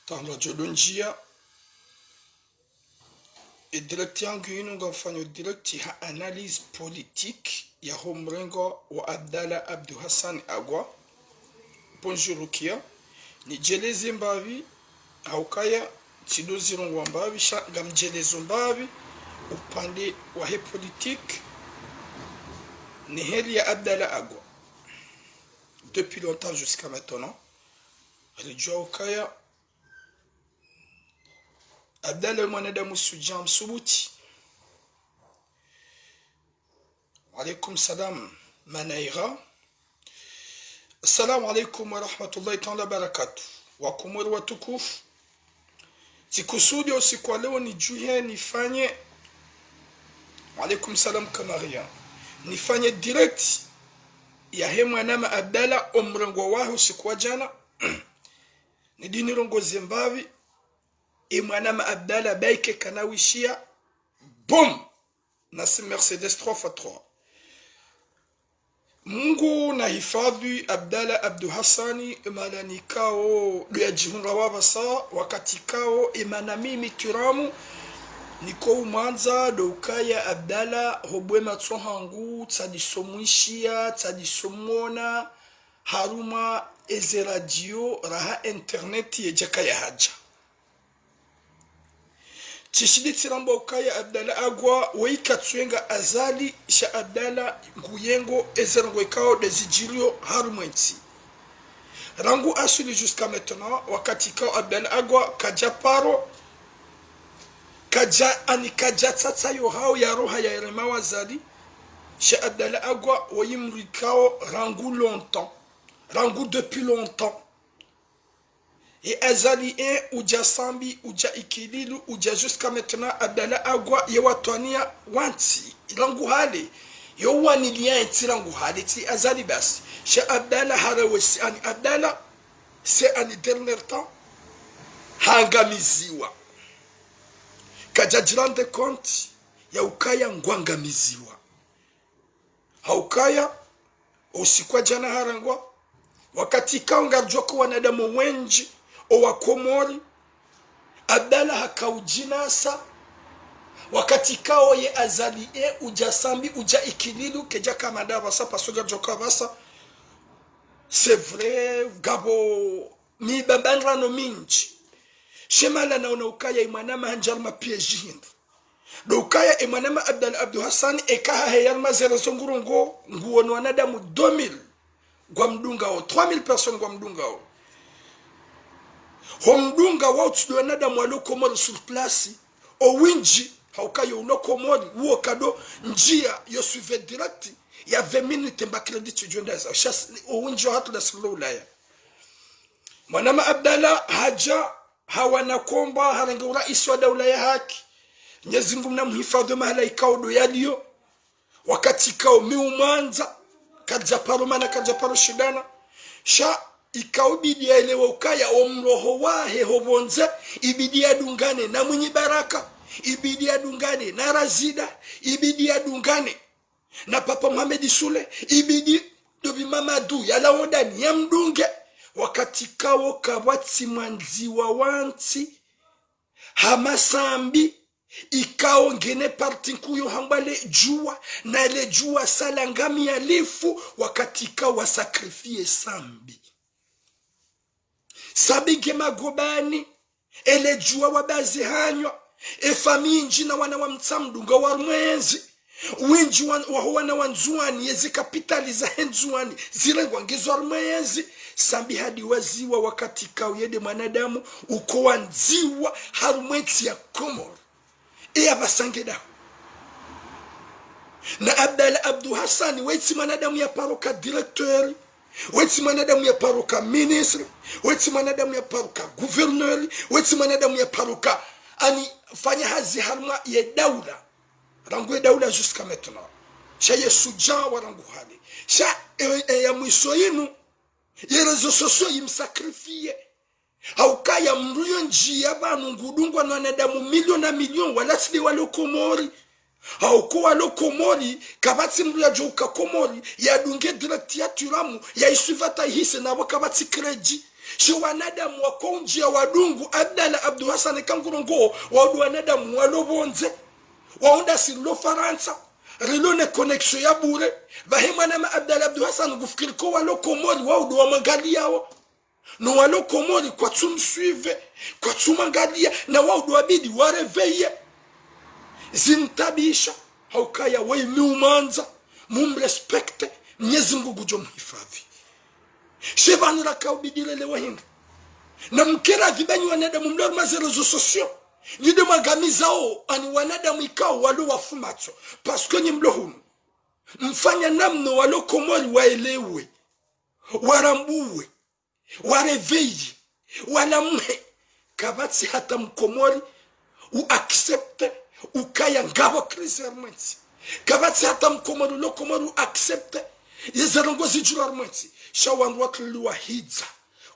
Tamba jodonjia e direkti yangu yinu ngafanya direkti ha analyse politique ya homrengo wa Abdallah Abdou Hassan Agwa. Bonjour Rukia. Ni jelezi mbavi haukaya tidozi rongwa mbavi gamjelezo mbavi upande wa he politique ni heli ya Abdallah Agwa. Depuis longtemps jusqu'à maintenant. Alijua ukaya Abdallah mwanadamu sujam subuti. Alaikum salam manaira. Assalamu alaikum wa rahmatullahi ta'ala barakatuh. Wakumuru watukufu. Sikusudi usiku wa leo nijuhe nifanye. Alaikum salam kamaria. Nifanye direct ya he mwanama Abdallah omrengo wahi usiku wa jana. Nidini rongo Zimbabwe. Mwanama Abdallah baike kanawishia boom nasi Mercedes 3x3. Mungu na hifadhi Abdallah Abdou Hassani malani kao ya jihunga wabasa wakati kao imana mimi turamu niko umanza doukaya Abdallah hobwe matso hangu tsadisomwishia tsadisomona haruma eze radio raha internet yejaka ya haja Tishidi tirambo kaya Abdallah Agwa weikatsuenga azali sha Abdallah nguyengo ezerango ikao dezijirio harumwensi. Rangu asuli jusqu'à maintenant wakati kao Abdallah Agwa kajaparo kaja tsatsa yo hao ya roha ya irema azali sha Abdallah Agwa weyimrikao rangu longtemps. Rangu depuis longtemps. Et azali uja sambi uja ikililu uja jusqu'à maintenant Abdallah Agwa yewatwania wanti ilangu hale yo wanilia enti langu hale ti azali basi sha Abdallah harawesi ani Abdallah c'est ani dernier temps hangamiziwa kajajirande konti ya ukaya ngwangamiziwa haukaya usikwa jana harangwa wakati kaunga joko wanadamu wenji owa Komori Abdallah hakaujinasa wakati kao ye azali uja sambi uja ikililu keja kamada basa pasoga joka basa c'est vrai gabo mi babandra no minji shemala na ukaya imanama hanjalma piège hindu do ukaya imanama Abdallah Abdou Hassan ekaha heyalma zero zongurungo nguono wanadamu 2000 kwa mdunga o 3000 personnes kwa mdunga o Homdunga wautu nada mwalo Komori sur place o winji haukayo uno Komori uo kado njia yo suive direct ya 20 minutes mba credit tujondaza o winji hatu da silo ulaya mwanama Abdallah haja hawana komba harange uraisi wa daula ya haki Mwenyezi Mungu mnamhifadhi mahala ikao do yaliyo wakati kao miumanza kajaparo mana kajaparo shidana sha ikaubidi ya elewa ukaya omroho wahe hobonza ibidi ya dungane na mwenye baraka ibidi ya dungane na Razida ibidi ya dungane na Papa Mohamed Sule ibidi dobi Mamadu ya laodani ya mdunge wakati kao kawati manziwa wanti hamasambi ikao ngene parti nkuyo hambale jua na ile jua salangami ya lifu wakati kao wasakrifie sambi sabige magobani ele jua wabazi hanywa efami njina wana wa mtsamdunga wa mwezi winji wa wana wanzuani yezi kapitaliza henzuani zile ngwangizwa mwezi sambi hadi waziwa wakati kao yede mwanadamu uko wanziwa harumwezi ya Komori abasangeda na Abdallah Abdou Hassan weti mwanadamu ya paroka directeur weti mwanadamu ya paroka ministre weti mwanadamu ya paroka gouverneur weti mwanadamu ya paroka ani fanya hazi harma ya daula rangu ya daula jusqu'à maintenant sha yesuja wa rangu hali sha ya mwiso yinu ya rezo sosio yimsakrifie haukaya mruyo njia banu ngudungwa na wanadamu milioni wala sili walo Komori haukuwa lo Komori kabati mruya joka Komori ya dunge direct ya turamu ya isuvata hise na wakabati kreji shi wanadamu wakonjia wadungu Abdala Abdu Hassan kangurongo wadu wanadamu walobonze waunda silo Faransa rilone connexion ya bure bahimana ma Abdala Abdu Hassan gufikiri ko walokomori wadu wa magali yao no walokomori kwa tumsuive kwa tumangalia na wadu wabidi wareveye zintabisha haukaya waimi umanza mumrespekte Mwenyezi Mungu gujo mhifadhi shebani rakaubidilele wahinga na mkera vibanyi wanadamu mlor mazerezo sosio yide magamizao ani wanadamu ikao walo wafumato paske ni mlohunu mfanya namno walo komori waelewe warambuwe wareveyi walamhe kabati hata mkomori uaccepte ukaya ngabo krisermenti kabati hata mkomori lo komori uaccepte yezarongozi jularmenti shawandu wakliwa hidza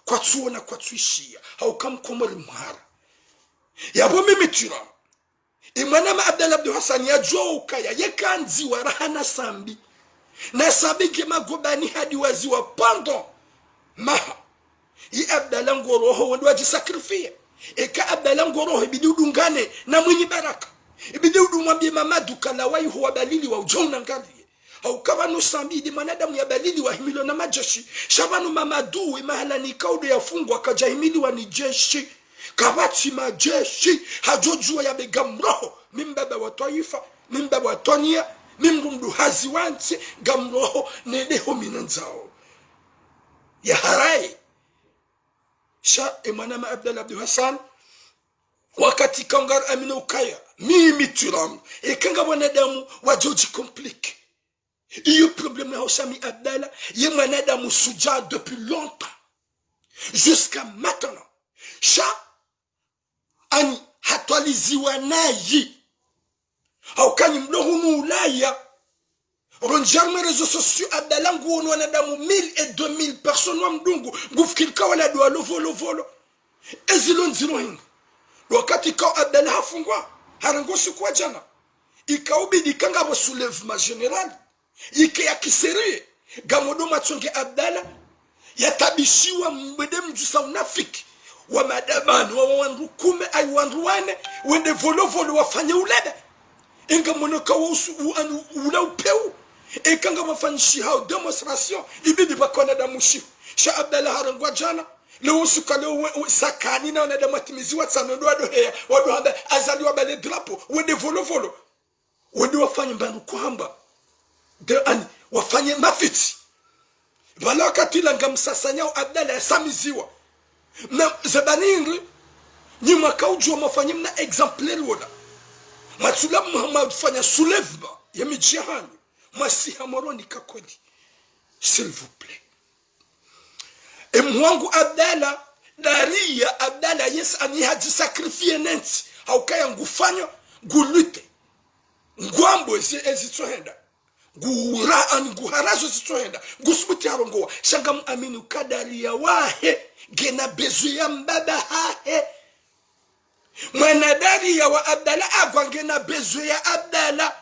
kwa tuona kwa tuishia haukamkomori mhara yabo mimi tira imana Abdala Abdu Hassan ya jua ukaya yekanzi warahana sambi na sabike magobani hadi waziwa pando maha i Abdala ngoroho wadu wajisakrifie eka Abdala ngoroho ibidi udungane na mwenye baraka ibidi udumwambie mamadu kalawai huwa balili wa ujona ngali au kabano sambi di manadamu ya balili wa himilo na majeshi shabanu mamadu mahala ni kaudo ya fungu wakajahimili wa ni jeshi kabati majeshi hajojua ya begamroho mimbaba wa taifa mimbaba wa tonia mimrundu hazi wansi gamroho neneho minanzao ya harai sha imanama Abdala Abdu Hassan wakati kangar amina ukaya mimi turam kanga wanadamu wajoji komplike iyo problème na Hoshami Abdala ye manadamu suja depuis longtemps jusqu'à maintenant sha ani hatwaliziwa nayi haukani mlohunu ulaya ronjarme réseaux sociaux Abdala nguono wanadamu 1000 et 2000 personnes wa mdungu ngufikirika wala doa lovolo ezilon zilo hinga wakati kao Abdala hafungwa harangosi kwa jana ikaubidi kanga wa soulèvement général ike ya kiseri gamodo matonge Abdala yatabishiwa mbede mjusa unafiki wa madamani wa wanrukume ay wanruane wende volovolo wafanye ulebe inga monoka usu ula upeu ekanga wafanyishi hao demonstration ibidi bakona da mushi sha Abdala harangwa jana leo usuka leo sakani na wanadamu atimiziwa tsano doa wadu hamba azaliwa bale drapo wende volovolo wende wafanye mbandu kuhamba de ani wafanye mafiti wala wakati langa msasanyao Abdala ya samiziwa na zabaningri ni makaujua mafanye mna exemplaire wala matsula Muhammad fanya soulèvement ya mijihani masiha moroni kakodi s'il vous plaît et mwangu Abdala daria Abdala yes ani haji sacrifice nenti haukaya ngufanya ngulute ngwambo ezitsohenda gura an guharazo zitsohenda gusbuti harongoa shanga aminu kadaria wahe gena bezu ya mbaba hahe mwanadari ya wa Abdala agwangena bezu ya Abdala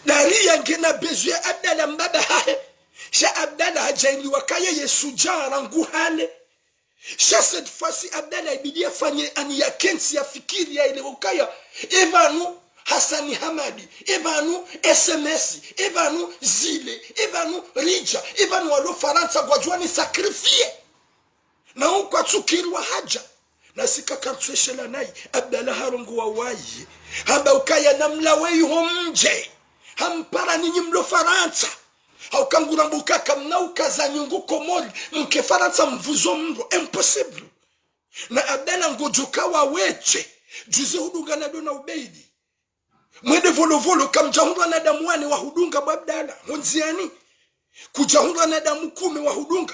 dari ya ngena bezu ya Abdala mbaba hahe sha Abdala hajaini wakaya yesujara nguhale sha cette fois-ci Abdala ibidi afanye ani ya kensi ya fikiri ya ile wakaya ebanu Hassani Hamadi, ebanu SMS, ebanu Zile, ebanu Rija, ebanu walo Faransa gwajwani sakrifie. Na unkwa tsukirwa haja. Na sika kartueshela nai, Abdala harungu wa waye. Hamba ukaya namlawe homje. Hampara ninyi mlo Faransa. Haukangura mbukaka mnauka za nyungu komori. Mke Faransa mvuzo mro. Impossible. Na Abdala ngojoka wa weche. Juze hudunga na dona ubeidi. Mwede volovolo kamjahundwa na damu wane wa hudunga Abdala mwenziani kujahundwa na damu 10 wa hudunga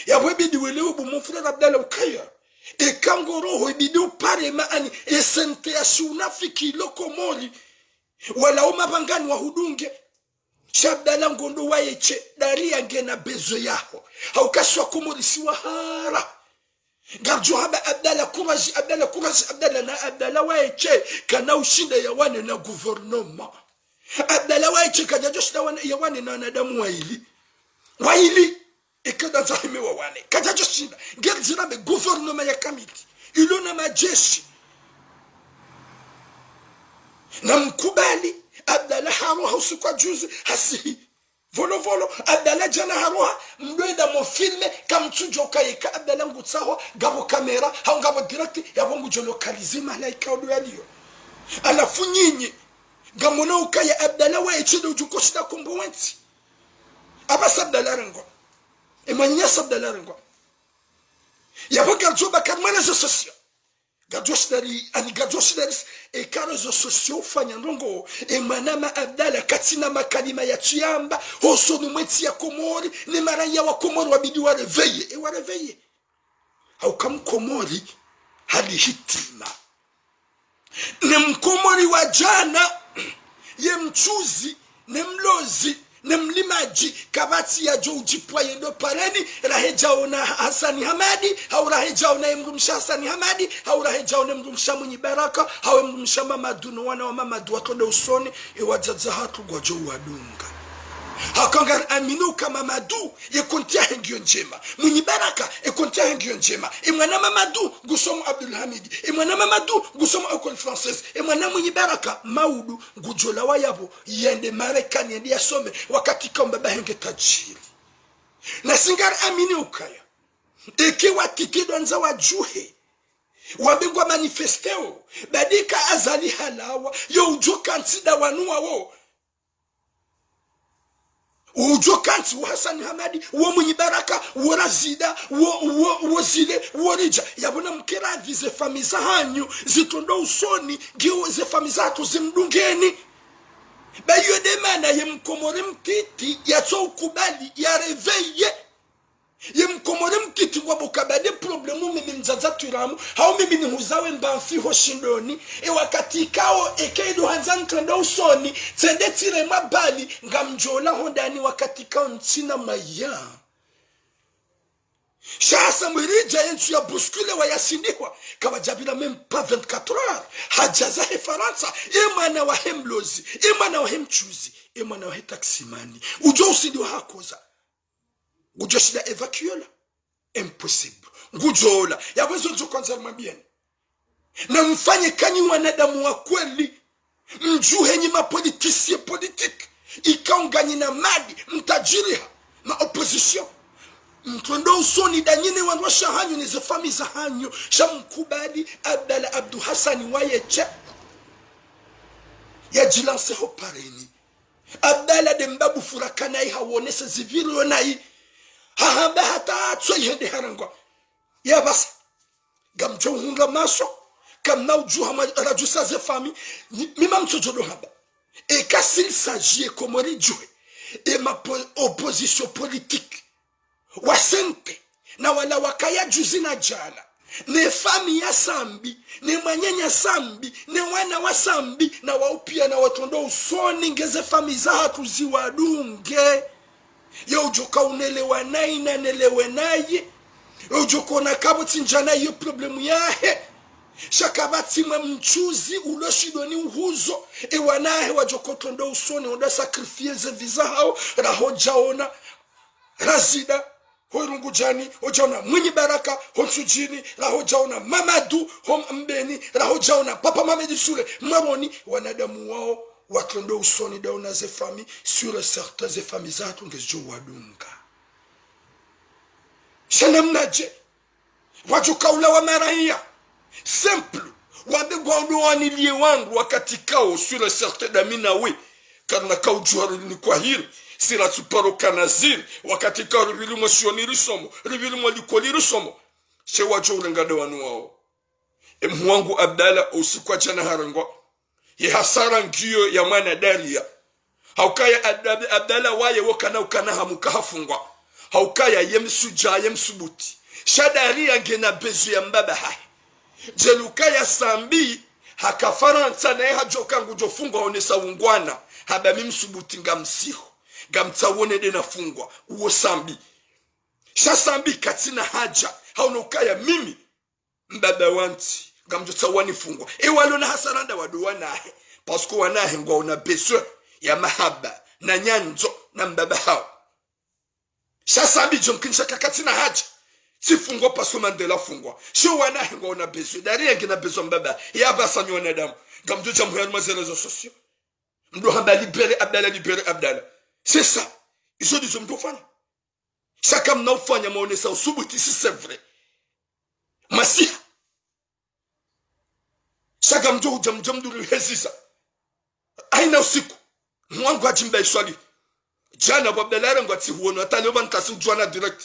ya webidi welewe bumufura Abdala ukaya ekangoroho ibidi upare maani esente ya shunafiki lokomori wala umabangani wa hudunge Abdala ngondo waeche daria ngena bezo yaho haukashwa kumurisiwa hara Garjo haba Abdala courage Abdala na Abdala waeche kana ushinda ya wane na gouvernement Abdala waeche kana joshida ya wane na nadamu waili ekada za wafalme wa wane kajajo shinda ngerzira be gouvernement ya kamiti ilona majeshi na mkubali Abdallah haroha usiku juzi hasihi volo Abdallah jana haroha mdoida mo filme kamtujo kayika Abdallah ngutsaho gabo kamera hao gabo direct yabo ngujo localize malaika odo yaliyo alafu nyinyi gamona ukaya Abdallah wa echido ujuko shida kombo wenti abasa Abdallah rengo emanya Abdallah rengo yabo garjoba karmana sosio gadoshidaris e karezo sosio fanya ndongo e manama Abdallah katina makalima ya tuyamba hoso numweti ya Komori ni maraya wa Komori wabidi wareveye au kam Komori hadi hitima ni mkomori wa jana ye mchuzi ni mlozi ni mlimaji kabati ya jo ujipwa yendo pareni rahejaona Hasani Hamadi au rahejaona mrumsha Hasani Hamadi au rahejaona mrumsha Mwenye Baraka au mrumsha Mamadu wana wa Mamadu watode usoni iwajaza hatu kwa jo wadunga hakangar aminu kama Mamadu yekontia hengio njema Mwenye Baraka yekontia hengio njema imwana Mamadu gusomu Abdul Hamidi imwana Mamadu gusomu École Française imwana Mwenye Baraka Maudu gujola wayabo yende Marekani yende yasome wakati kambaba henge tajiri na singar aminu ukaya ikiwa tikidonza wajuhe wabingwa manifesteo badika azali halawa yo ujoka nsida wanua wo ujokanti wa Hasani Hamadi wa Mwenye Baraka wa Razida wa zile wa Rija yabona mkiravi ze famiza hanyu zitondo usoni giyo ze famiza hatu zimdungeni bayo demana ye mkomore mtiti ya so ukubali ya reveye ye mkomore mtiti wabukabade problemu mimi mzaza turamu hao mimi ni huzawe mbanfi hoshindoni wakati kao ekeido hanzani trenda usoni tsende tire mabali ngamjola hondani wakati kao ntina maya shasa mwirija yensu ya buskule wa yasindiwa kama jabila mempa 24 hours hajaza he Faransa imana wa hemlozi imana wa hemchuzi imana wa taksimani ujo usindi wa hakoza ujo shida evacuola impossible ngujola yawezo njo kwanza mwambieni na mfanye kanyi wanadamu wa kweli mjuhe nyima politisie politique ikaunganyi na madi mtajiriha ma opposition mtondo usoni danyine wanwasha hanyu nize famiza hanyu shamkubali Abdallah Abdu Hasani wayeche ya jilanse ho pareni Abdallah dembabu furakana hawonese ziviri yonai hahamba hata atso yende harangwa ya basa gamjo hunga maso kamna ujuha rajusa ze fami mima mtojodo haba et s'il s'agit Komori jue et ma opposition politique wasente na wala wakaya juzi na jana ne fami ya sambi ne manyanya sambi ne wana wa sambi na waupia na watondo usoni ngeze fami za hatu ziwadunge ya ujoka unelewa nai na nelewe naye ujoka na kaboti njana yu problemu yahe shakabati mchuzi uloshidoni uhuzo wanahe wajokotondo usoni onda sakrifie ze viza hao rahojaona Razida hoirungu jani hojaona Mwenye Baraka honsujini rahojaona Mamadu hom mbeni rahojaona Papa Mamedi Sule maroni wanadamu wao watondo usoni dauna ze fami sur certains ze fami zatu ngezo wadunga shanamnaje wajokaula wa marahia simple wabegwa wanilie wangu wakati kao sur certains damina we karna kao juharu ni kwa hili sira suparo kanazir wakati kao rivili mo sioni risomo rivili mo likoli risomo she wajo ulengade wanu wao mwangu Abdallah usiku jana harangwa ye hasara ngiyo ya mwana Daria haukaya Abdallah waye wokana ukana hamuka hafungwa haukaya yemsuja yemsubuti shadaria ngena bezu ya mbaba hai jelukaya sambi hakafaransa na hajoka ngujofungwa onesa ungwana haba mimsubuti ngamsiho ngamtsawone de nafungwa uwo sambi shasambi katina haja haunokaya mimi mbaba wanti ngamtsawani fungwa ewalo na hasaranda waduwa nahe pasko wanahe ngwa una besoin ya mahaba na nyanzo na mbaba hao Shasambi jonkinsha kakatina haja. Si fungwa paso Mandela fungwa. Shi wana hengo ona besoin. Dari yengi na besoin mbaba. Ya basa mi wana damu. Gamdo jamu ya maze réseaux sociaux. Mdo hamba libere Abdallah. C'est ça. Ils ont dit mdo fanya. Chaka mna ufanya maonesa usubuti si c'est vrai. Masiha. Chaka mdo jamdu hezisa. Aina usiku. Mwangu ajimba iswali. Jana Abdallah ngwati huono. Atalewa nkasi ujuana direct.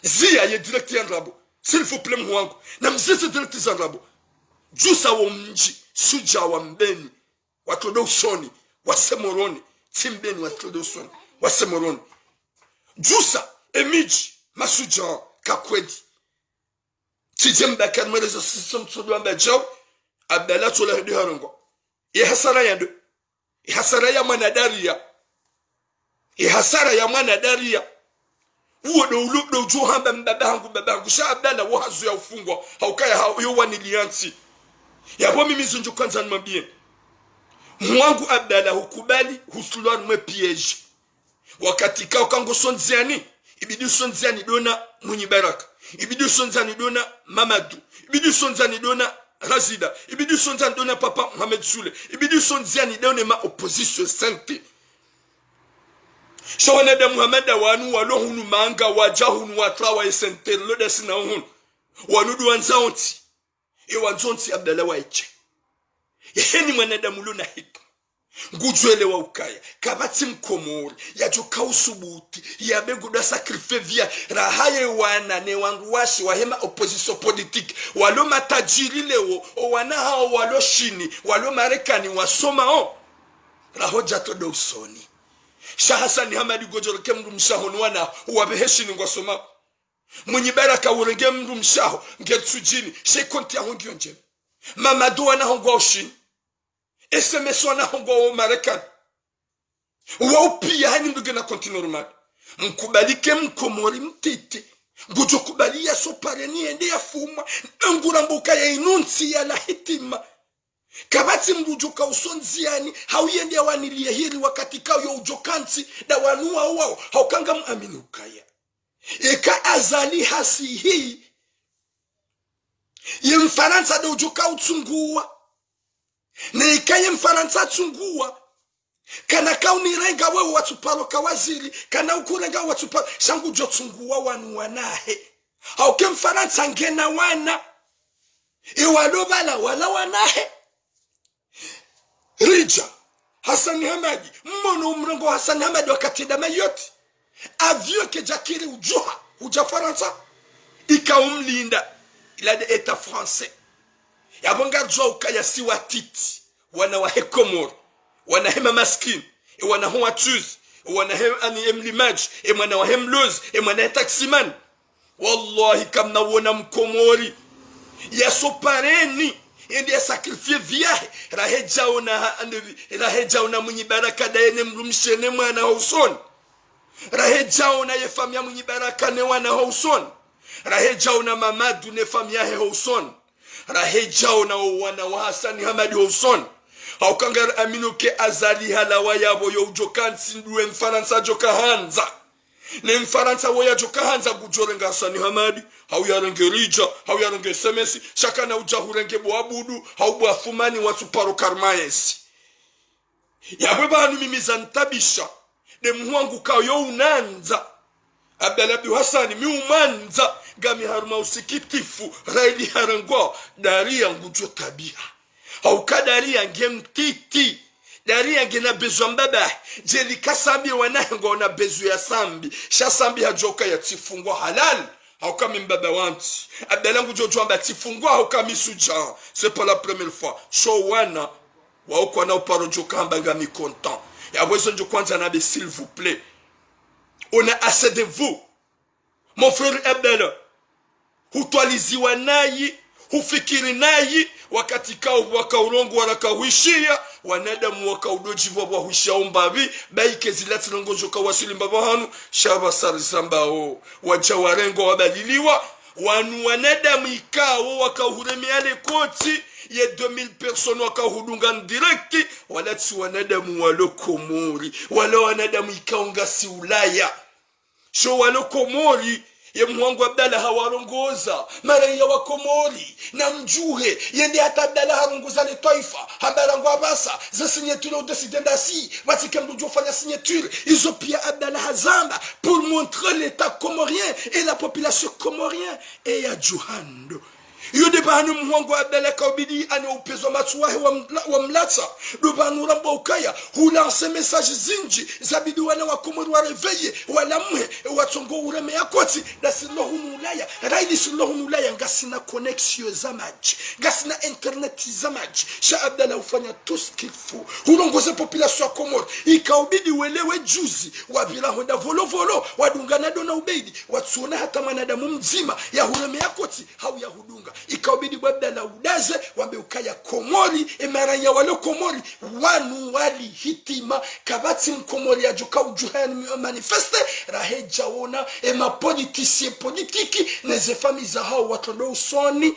Zia ye direct ya nrabo. S'il vous plaît mwangu. Na mzizi direct ya nrabo. Jusa wa mji. Suja wa mbeni. Watodo usoni. Wasemoroni. Timbeni watodo usoni. Wasemoroni. Jusa emiji. Masuja kakwedi. Tijemba kanmelezo sistem tudu amba jao. Abdallah tola hedi harongo. Ihasara ya ndo. Ihasara ya manadaria. Ihasara ya manadaria. Uo do ujo hamba mbaba hangu sha Abdallah wahazu ya ufungwa haukaya hauyo niliansi yabo mimi zunju kwanza nimwambie mwangu Abdallah hukubali husulwa mwe piège wakati ka ukango sonziani ibidi sonziani dona mwenye baraka ibidi sonziani dona Mamadou ibidi sonziani dona Razida ibidi sonziani dona papa Mohamed Soule ibidi sonziani dona ma opposition sainte Shawana da Muhammad wanu walohunu manga wajahunu watrawa esenter loda sina hunu wanudu wanzaonti wanzonti Abdallah waiche yeheni mwanadamu luna hikma ngujwele wa ukaya kabati mkomori yajoka usubuti yabeguda sacrifice via rahaye wana ne wangu washi wahema opposition politique walo matajiri leo wana hao walo shini walo Marekani wasoma rahoja todo usoni Shahasani Hamadi Gojoroke mndu mshaho nwana uwabeheshi ni ngwasoma mwenye baraka urenge mndu mshaho ngetujini shekonti ya hongi onje Mamadou wana hongwa ushini SMS wana hongwa Marekani waupia hani mndu gena konti normal mkubalike mkomori mtete Gujo kubali ya sopare ni ende ya fuma ngurambuka ya inunsi ya la hitima kabati mrujuka usonziani hauyende ya wanilia hiri wakati kao ya ujokansi da wanua wao haukanga muamini ukaya eka azali hasi hii ye mfaransa da ujoka utungua na eka ye mfaransa tungua kana kauni renga wewe watuparo kawaziri kana ukurenga watuparo shangu jotungua wanu wanahe hauke mfaransa ngena wana iwalobala wala wanahe Rija Hassan Hamadi mmono mrengo Hassan Hamadi wakati dama yote avyo ke jakiri ujoha uja Faransa ikaumlinda ila de eta français yabonga jwa ukaya si watiti wana wa Komoro wana hema maskini wana huwa tuz wana hema ani emlimaj wana wa hemloz wana taximan wallahi kamna wona mkomori yasopareni Indi ya sakrifie viahe raheja una mwenye baraka daene mrumshene mwana hausoni raheja una ye famia mwenye baraka ne wana hausoni raheja una Mamadou ne famia he hausoni raheja una wana wa Hassan Hamadi hausoni haukanga aminuke azali halawa yabo yo ujokansi nduwe mfaransa joka hanza ne mfaransa woya joka hanza gujorenga Hassan Hamadi hau yarenge Rija, hau yarenge Semesi, shaka na ujahurenge Boabudu, hau Boafumani watu paro karmaesi. Yabweba hanu mimiza ntabisha, de mhuangu kao unanza, Abdallah Hassani mi umanza, gami haruma usikitifu, raili harangwa, daria ngujo tabia. Hau kadaria nge mtiti, daria nge na bezu mbaba, jeli kasambi wanahengo na bezu ya sambi, shasambi hajoka ya tifungwa halal. Haukami mbaba wanti Abdallah ngujojo amba tifungwa haukami suja c'est pas la première fois so wana wa uko na uparo jokamba ngami content ya bwezo njo kwanza nabe s'il vous plaît on a assez de vous mon frère Abdallah hutwaliziwa nayi hufikiri nayi wakati kao wakaurongo wanakawishia wanadamu wakaudoji wabwa hushaumbavi baike zilati nongojo kawasili mbabahanu shaba sarisambao wajawarengo wabadiliwa wanu wanadamu ikao wakauhuremeane koti ye 2000 personnes wakahudunga ndirekti walati wanadamu walo Komori wala wanadamu ikaonga si Ulaya sho walo Komori ye mwangu Abdalla hawarongoza maraya wa Komori na mjuhe yende hata Abdalla harongoza le taifa habarangu abasa za signature au décident si watike mdojo fanya signature izo pia Abdalla hazamba pour montrer l'état comorien et la population comorienne et ya Johando yode banu mwangu Abdalla kaubidi ane upezo matsuwahe wa mlatsa do banu rambo ukaya hulanse message zinji zabidi wana wa Komori wa reveye wala mhe watongo ureme ya koti da silohu nulaya raidi silohu nulaya ngasina connexion zamaji ngasina internet zamaji sha Abdalla ufanya tout ce qu'il faut hulongoze population ya Komori ikaubidi welewe juzi wabila honda volo wadungana dona ubeidi watsuona hata manadamu mzima ya ureme ya koti hau ya hudunga ikaubidi Abdalla udaze wambe ukaya Komori emaranya wale Komori wanu wali hitima kabati mkomori ya joka ujuhani manifeste raheja wona ema politiki neze fami za hao watondo usoni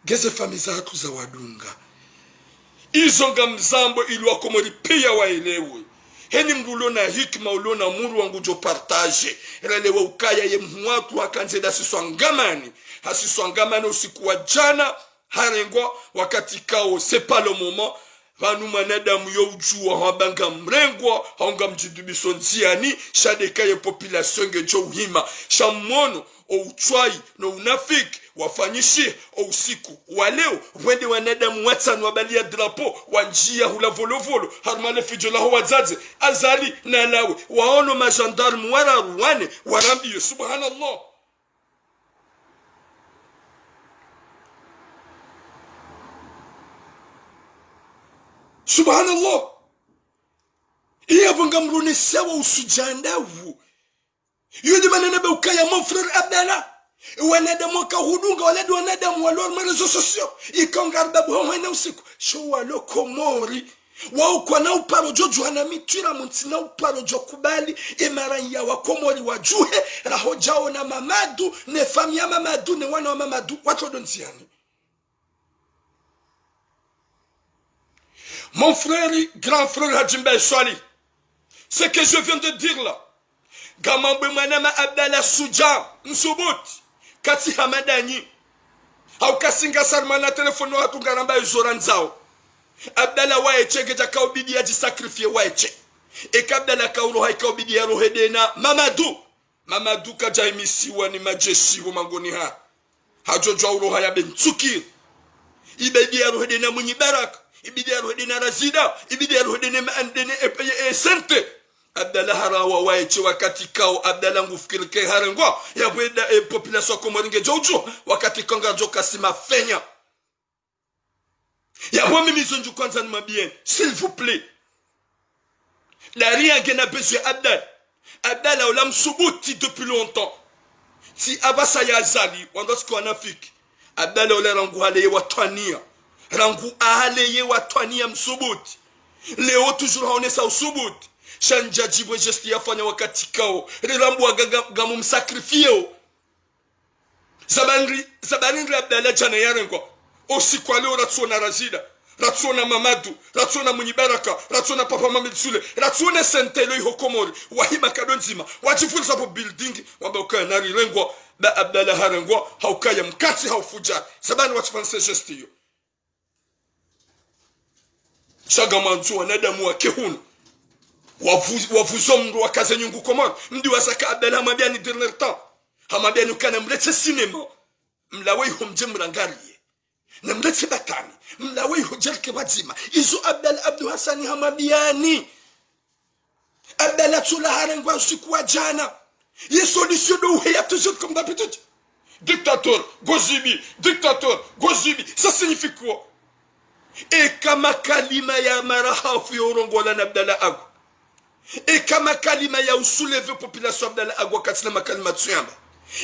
geze fami za hatu za wadunga izonga mzambo iluwa Komori pia waelewe heni mdulo na hikma ulona muru wangu jo partage relewa ukaya ye mwatu wakanzeda siswangamani hasiswangamani usiku wa jana harengwa wakati kao c'est pas le moment vanu manadamu yo ujua hambanga mrengwa haunga mjidubiso nziani shadeka ye population ngejo uhima shamono o uchwai no unafiki wafanyishi o usiku waleo wende wanadamu watanu wabalia drapo wanjia hula volovolo harmale fijola ho wazaze azali na lawe waono majandarmu wararuwane warambiyo subhanallah subhanallah iya bonga mrone sawa usujandavu yodi manene be ukaya mon frère Abdalla wanada mwaka hudunga waladi wanada mwalor marezo sosio ikongarda bwona usiku sho walo Komori wao kwa na uparo jojo hana mitira muntina uparo jokubali emaranya wa Komori wajuhe rahojao na Mamadu ne famia Mamadu ne wana wa Mamadu watu donziani. Mon frère, grand frère Hadjimbe Swali, ce que je viens de dire là, Gamambe Manama Abdalla Souja, Msobot, Kati Hamadani, au Kasinga Sarmana téléphone wa Tungaramba Zoranzao, Abdalla Waeche, Gejaka Obidi a dit sacrifier Waeche, et qu'Abdalla Kauro Haika Obidi a rohedena, Mamadou Kajaimisi Wani Majesi Womangoniha, Hajojo Urohaya Ben Tsukir, Ibedi a rohedena Muni Barak. Ibidi aruhedina razida ibidi aruhedina maandene sente Abdalla harawa waeche wakati kao Abdalla ngufikirike harengwa ya bweda population Komoringe jojo wakati konga joka sima fenya ya bwa mimizonju kwanza ni mabien s'il vous plaît Daria gena besoin Abdalla olam subuti depuis longtemps si abasa ya zali wandosko anafiki Abdalla olerangu hale watwania rangu ahaleye watwania msubuti leo toujours haonesa usubuti shanja jibwe gesti yafanya wakati kao rilambu wagamu msakrifio zabanri Abdalla jana yarengo osikwa leo ratsuona razida ratsuona Mamadu ratsuona Munyibaraka ratsuona Papa Mamitsule ratsuona sentelo iho Komori wahima kadonzima wachifulisa po building wamba ukaya nari rengwa ba Abdalla harengwa haukaya mkati haufuja zabani wachifanse gesti yo Chagamantu wanadamu wake hunu wavuzo mndu wakaze nyungu Komori mdi wasaka Abdalla hamabia ni dernier temps hamabia nukana mlete sinema mlawe iho mjemrangariye na mlete batani mlawe iho jelke wazima izo Abdalla Abdu Hassani hamabiani Abdalla tula harengwa usiku wa jana ye solution do uheya toujours comme d'habitude dictateur Gozibi ça signifie quoi? Et kama kalima ya marahafu ya urongola na Abdalla Agu et kama kalima ya usuleve population Abdalla Agu katina makalima tsuyamba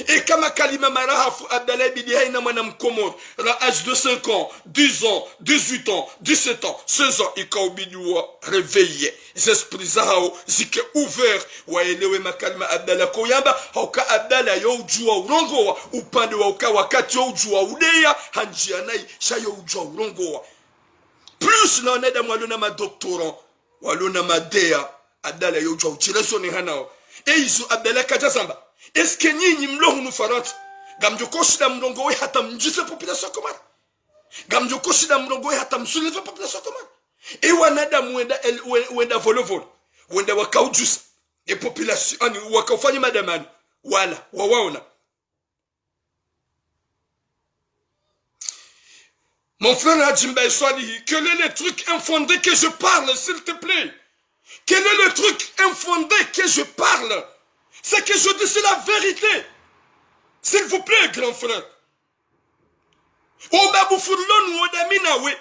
et kama kalima marahafu Abdalla bidi haina mwana mkomori la âge de 5 ans 10 ans 18 ans 17 ans 16 ans ikaubidi wa réveiller les esprits zao zike ouvert waelewe makalima Abdalla koyamba hauka Abdalla yo ujua urongoa upande wa uka wakati yo ujua udeya hanjia nai shayo ujua urongoa plus na oneda mwalona ma doctorant walona ma dea Abdalla yo ujua uchileso ni hanao e izo abdala kajazamba eske nyinyi mlohu nufaranta gamjoko shida mlongo we hata mjise population komara gamjoko shida mlongo we hata msuleve population komara e wanadamu wenda volovolo wenda wakaujusa e population ani wakaufanya madamani wala wawaona. Mon frère Hadjimba Swalihi, quel est le truc infondé que je parle, s'il te plaît? Quel est le truc infondé que je parle? C'est que je dis c'est la vérité. S'il vous plaît, grand frère. Obabu furlon wodamina we.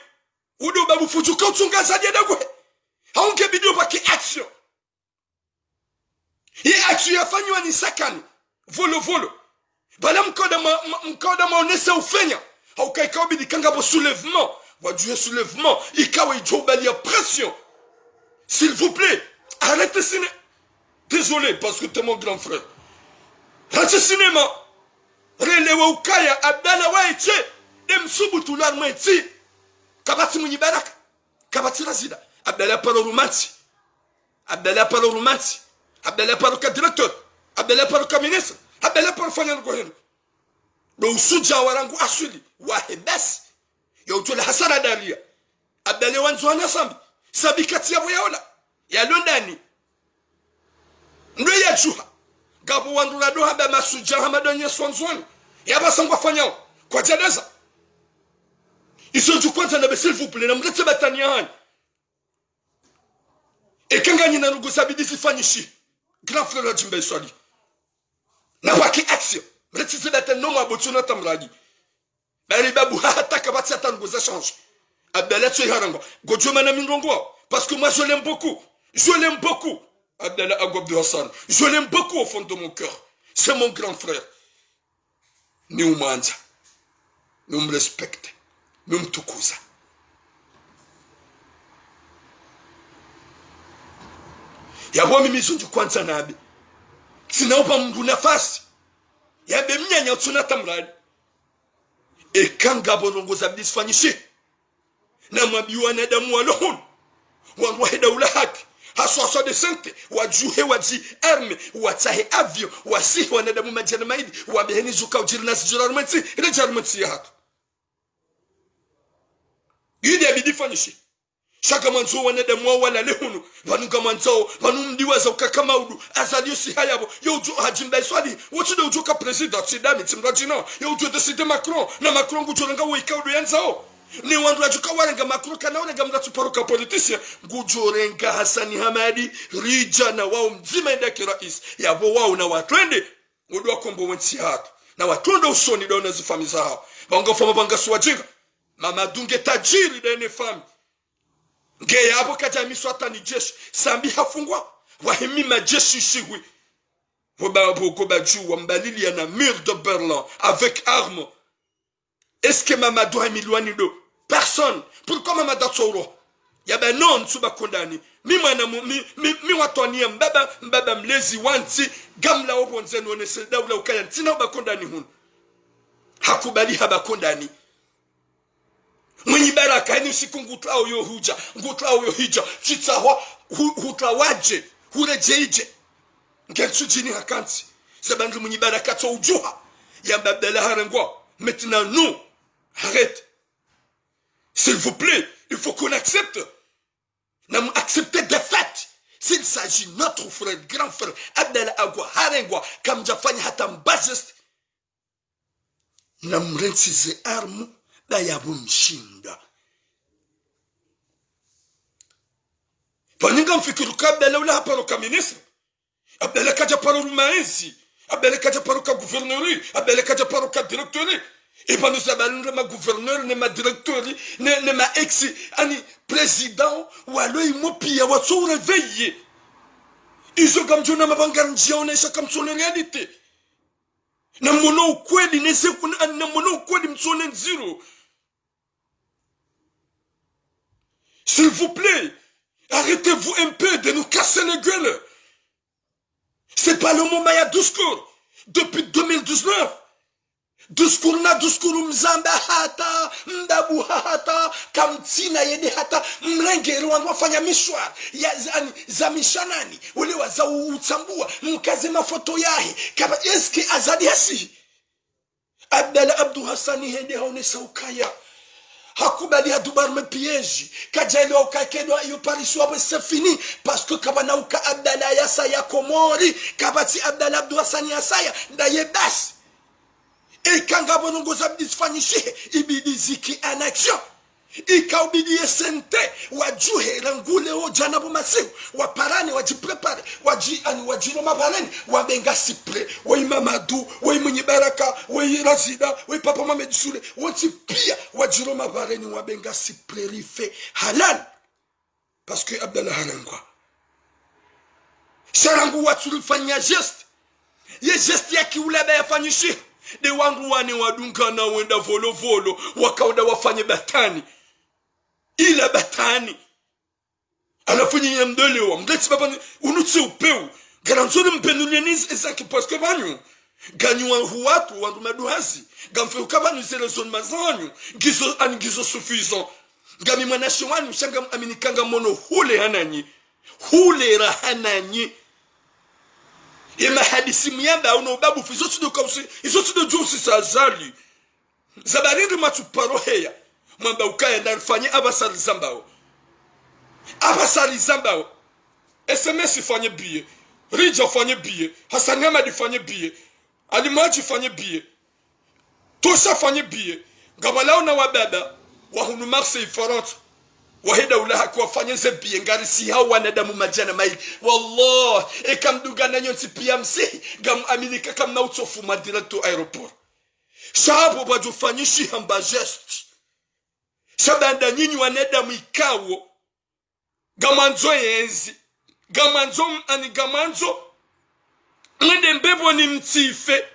Udo babu fujuka utsunga zadia dagwe. Haunke bidio baki action. Et action yafanywa ni sakani. Volo. Bala mkoda maonesa ufenya. Haukaika obidi kangabo soulèvement. Wadjouye soulèvement. Ikawa ijobali ya pression. S'il vous plaît, arrêtez cinéma. Désolé, parce que t'es mon grand frère. Arrêtez cinéma. Relewa ukaya abdala waiche. Demsubu tular mweti. Kabati mwenye baraka. Kabati razida. Abdala paro romanti. Abdala paro romanti. Abdala paro ka directeur. Abdala paro ka ministre. Abdala paro fanyan gohenu. Do usuja warangu asuli. Wahebasi. Ya utole hasara dalia. Abdala wanzuana sambi. Sabi kati ya boyaola. Ya londani. Ndo ya juha. Gabu wandula doha ba masuja hamadonye swanzwani. Ya basangwa fanyao. Kwa jadeza. Iso jukwanza na s'il vous plaît. Na mlete batania hani. E kangani na nugu sabidi sifanyishi. Grand frère Hadjimba Swalihi. Na waki action. Mlete zibata no mabotu na tamradi. Bari babu hata kabati hata nugu za change. Abdallah Tsoyharango. Gojo mana mingongo. Parce que moi je l'aime beaucoup. Je l'aime beaucoup. Abdallah Agobdi Hassan. Je l'aime beaucoup au fond de mon cœur. C'est mon grand frère. Nous manza. Nous me respectons. Nous me tukuza. Yabo mimi zonju kwanza nabi. Sinaopa mungu nafasi. Yabe mnyanya tsunata mradi. E kangabo rongo zabdi sfanyishi. Na mabiwa na damu walohun. Wangwahida ulahaki. Haswaswa de sente. Wajuhe waji arme. Watahe avyo. Wasihi wanadamu majana maidi. Wabeheni zuka ujiri nasi jurarumenti. Ile jarumenti ya hatu. Yidi ya bidi fanishi. Shaka manzo wanadamu wala lehunu. Vanuka manzo. Vanumdiwa za ukakama udu. Azaliyo si hayabo. Yo uju Hadjimba Swalihi. Wachude ujuka president. Sidami timrajina. Yo uju deside Macron. Na Macron gujorenga wika udu yanzao. Ni wandu wajuka warenga Macron kana warenga mratu paruka politisya. Gujorenga Hassani Hamadi. Rija na wao mzima endaki rais. Yabo wao na watwende. Udu wakombo wensi hatu. Na watwende usoni dauna zifami za hao. Banga fama banga suwajinga. Mama dunge tajiri dene fami. Nge yabo kajami swata ni jeshi. Sambi hafungwa. Wahimi majeshi shigwi. Wababo kobaju wambalili ya na mur de Berlin. Avec armes. Est-ce que Mamadou a mis do? Personne. Pourquoi Mamadou Tsoro? Yaba non suba kondani. Mi watoni mbaba mlezi wanti. Gamla obonze no neseda ula ukaya. Tina uba kondani hun. Hakubali haba kondani. Mwenye baraka hini usiku ngutlao yo huja. Ngutlao yo hija. Chitsawa hutlawaje. Hurejeije. Ngetsu jini hakanti. Sabandu mwenye baraka to ujuha. Yamba Abdallah harengwa. Maintenant nous. Arrête. S'il vous plaît, il faut qu'on accepte. Nous accepter des faits. S'il s'agit de notre frère, grand frère, Abdallah Agwa, Harengwa, comme Jafani Hatam Bazest, nous rensize armes, d'ayabum shinda. Paningam fikiruka Abdallah ula paroka ministre. Abdallah kaja paroka maenzi. Abdallah kaja paroka gouverneur. Abdallah kaja paroka directeur. Et pas nous avons ne ma gouverneur, ne ma directeur, ne ma ex-président, ou alors il m'a pillé, ou alors réveillé. Ils sont comme Dieu n'a pas garanti, on est comme son réalité. Na mono kweli, na mono kweli, m'sonne zéro. S'il vous plaît, arrêtez-vous un peu de nous casser les gueules. C'est pas le moment, il y a 12 cours. Depuis 2019. duskuru mzamba hata mdabu hata kamtina yede hata mlengeri wafanya mishwar za mishanani ule waza utambua mkaze mafoto yahe kaba eske azadi hasi Abdallah Abdou Hassani hende haone saukaya hakubali hadubar me piège kajelo okakedwa iyo pariswa be c'est fini parce que kabana uka Abdallah yasa ya Komori kabati Abdallah Abdou Hassani yasaya ndaye basi ikanga bonongo zabdisfanyishe ibidi ziki en action ikaubidi sente wajuhe rangule o janabu masiu waparane wajiprepare wajiro mabarani wabenga sipre wai Mamadou wai mwenye baraka wai Razida wai papa Mohamed Sule wati pia wajiro mabarani wabenga sipre rife halal parce que Abdallah harangwa sharangu watulifanya geste ye geste yaki ulaba yafanyishi de wangu wane wadunga na wenda volo volo wakauda wafanye batani ila batani alafunyi ya mdolewa mdeti baba unutsi upeu garanzoni mpenunianizi ezaki paske banyu ganyu watu wandu maduhazi gamfe ukabanu zele zon mazanyu gizo suffisant gami mwanashi wanu mshanga aminikanga mono hule hananyi Ema hadisi miyanda uno babu fi izotu do jusi sa zali zabariri matu paroheya mwamba ukaya ndarifanye abasari zambao SMS fanye biye Rija fanye biye Hassan Hamadi fanye biye Alimaji fanye biye Tosha fanye biye Gabalao na wababa Wahunu Marseille Farante wahida ulaha kuwafanya zebiye ngari si hawa wanadamu majana maili wallah ekamduga na nyonsi pia msihi gam aminika kam na utofu madirekto aeroport shabu bajufanyishi hamba gesti shabanda nyinyi wanadamu ikawo gamanzo yenzi gamanzo mwende mbebo ni mtife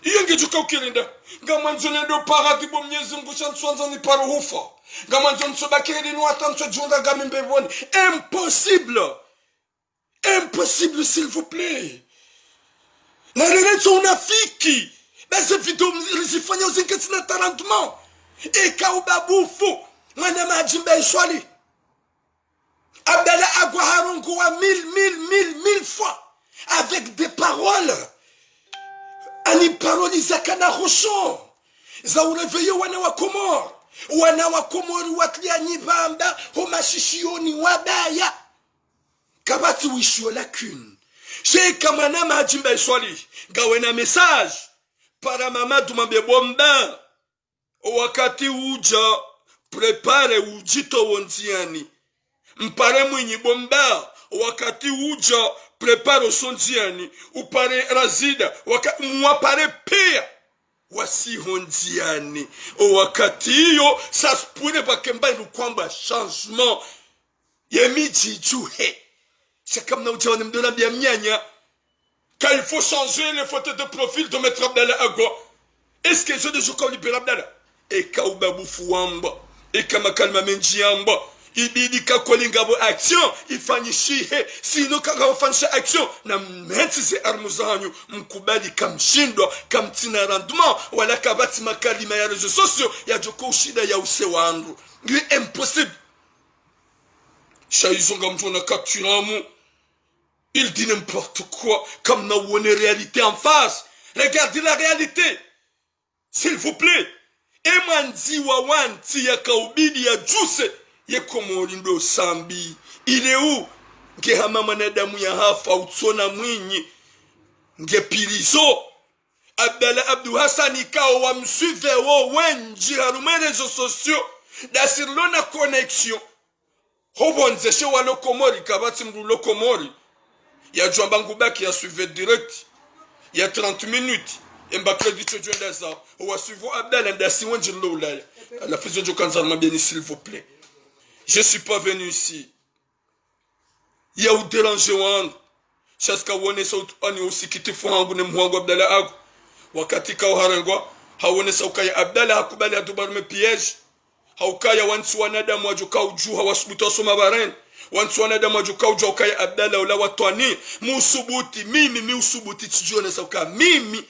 iyo ngejuka ukirinda gamanzo nendo paradibo mnyezi mgusha nswanza ni paruhufa gamanzo nsobakiri dinu atanso junda gamimbe boni impossible s'il vous plaît na reneto unafiki basi vitu rizifanya uzinketi na tarantement eka ubabufu mwana majimbe swali Abdallah Agwa harungu wa mille fois avec des paroles ani paroli za kana rochon za ureveyo wana wa Komori watlia nyibamba homashishioni wabaya kabati wishio lacune sheka mana majimba swali gawena message para Mamadou mabebomba wakati uja prepare ujito wontiani mpare mwenye bomba wakati uja prepare sontiani upare Razida mwapare pia wasi hondiani wakati hiyo saspune bakemba ilukwamba changement yemiji juhe chakamna ujawane mdona bia mnyanya quand il faut changer les photos de profil de Maître Abdallah Agwa est-ce que je de jour libéral Abdallah et kaubabu fuamba et kamakalma menjiamba ibidi kakolingabo action ifanyishihe sino kakafanyisha action na mmetise armuzanyu mkubali kamshindwa kamtina rendement wala kabati makalima ya réseaux sociaux ya joko ushida ya use wangu ni impossible shaizonga mtu na capturamu il dit n'importe quoi comme na wone réalité en face regardez la réalité s'il vous plaît emanzi wa wanti ya kaubidi ya juse ye Komori ndo sambi ile u nge hama manadamu ya hafa utsona mwinyi nge pilizo Abdallah Abdou Hassani kao wa msuive wo wenji harume réseaux sociaux dasirlona connexion hobonzeshe wa Lokomori kabati mdu Lokomori ya jwamba ngubaki ya suive direct ya 30 minutes emba crédit cho jwenda za wa suivo Abdallah ndasi wenji lolaya la fusion jo kanzalma bien s'il vous plaît. Je suis pas venu ici. Il y a eu dérangé wangu. Chaska wone sautu ani usikiti fuhangu ne mwangu Abdallah Agwa. Wakati kao harangwa, hawone saukaya Abdallah hakubali adubarume piège. Haukaya wansi wanadamu wajuka ujuha wasubuta soma barani. Wansi wanadamu wajuka ujuha ukaya Abdallah ula watuani. Musubuti, mimi usubuti tijone sauka. Mimi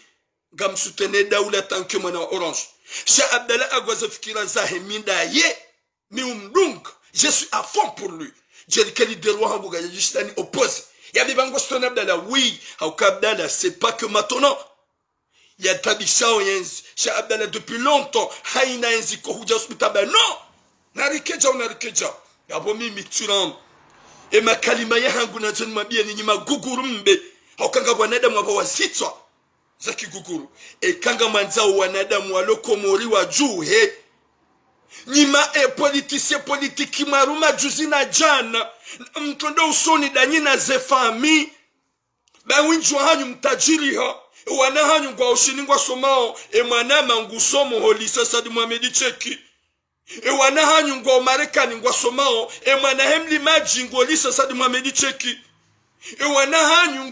ngam soutenir daoula tanke mwana orange Cheikh Abdallah agwaza fikira zahe minda ye mi umdung je suis à fond pour lui j'ai quel de roi hango gagne juste ni oppose ya bibango stone Abdallah oui au Abdallah c'est pas que maintenant il y a tabishao yenzi Cheikh Abdallah depuis longtemps haina yenzi ko huja hospital non narikeja yabo mimi turam e makalima ya hangu na zoni mabia ni maguguru mbe haukanga wanadamu hapa wasitwa za kiguguru e kanga manzao wanadamu walokomori wa juu he nyima politiki maruma juzi na jana mtondo usoni danyina zefami ba winjwa hanyu mtajiri ha wana hanyu ngwa ushiningwa somao e manama ngusomo holi sasa di Muhamedi cheki e wana hanyu ngwa Marekani ngwa somao e mana hemli maji ngwa sasa di Muhamedi cheki e wana hanyu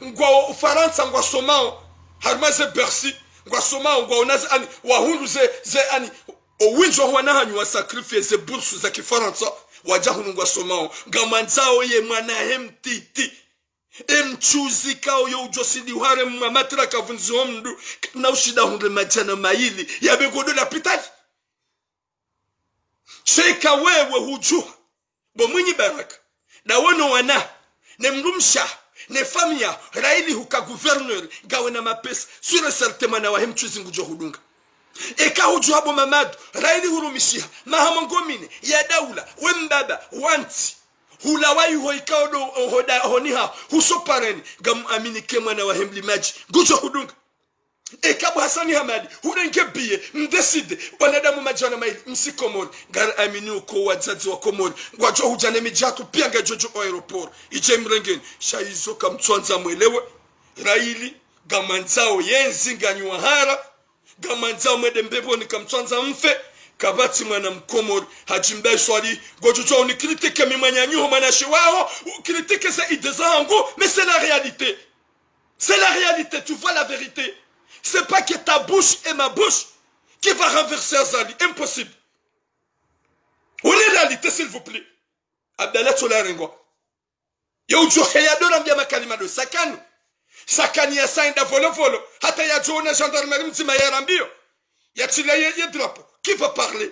ngwa Ufaransa ngwa somao harmaze Bercy ngwa somao ngwa unazi ani wahundu ze ani owinjwa wana hanyu wa sacrifice ze bursu za Kifaransa wajahunu ngwa somao ngamanzao ye mana hemtiti emchuzi kao yo ujosidi ware mamatira kavunzi omdu na ushida hunde majana maili ya begodo la pitali sheka wewe hujua bo mwinyi baraka na wono wana ne mrumsha ne famia raili huka gouverneur gawe na mapesa sur certainement na wahem chuzi ngujo hudunga eka hujua bo mamadu raili hurumishia mahamongomine ya daula wembaba wanti hulawai hoikaudo hoda honiha husopareni gam amini kema na wahemli maji gujo hudunga ekabu Hasani Hamadi hurenke biye mdeside wanadamu majana maili msikomoni gar amini uko wazazi wa komoni ngwajo hujane mijatu pia ngajojo aeroport ije mrengeni shaizo kamtwanza mwelewe raili gamanzao yenzi nganywa hara gamanzao mwede mbebo ni kamtwanza mfe kabati mwana mkomori hajimbai swali gojojo on critique mimanyanyo manashi wao critique ça idezango mais c'est la réalité tu vois la vérité c'est pas que ta bouche et ma bouche qui va renverser Azali impossible on est réalité s'il vous plaît Abdallah Solarengo yo joheya dora mbia makalima do sakani ya sainda volo hata ya jona gendarmerie mtima ya rambio ya chila ye drapeau qui va parler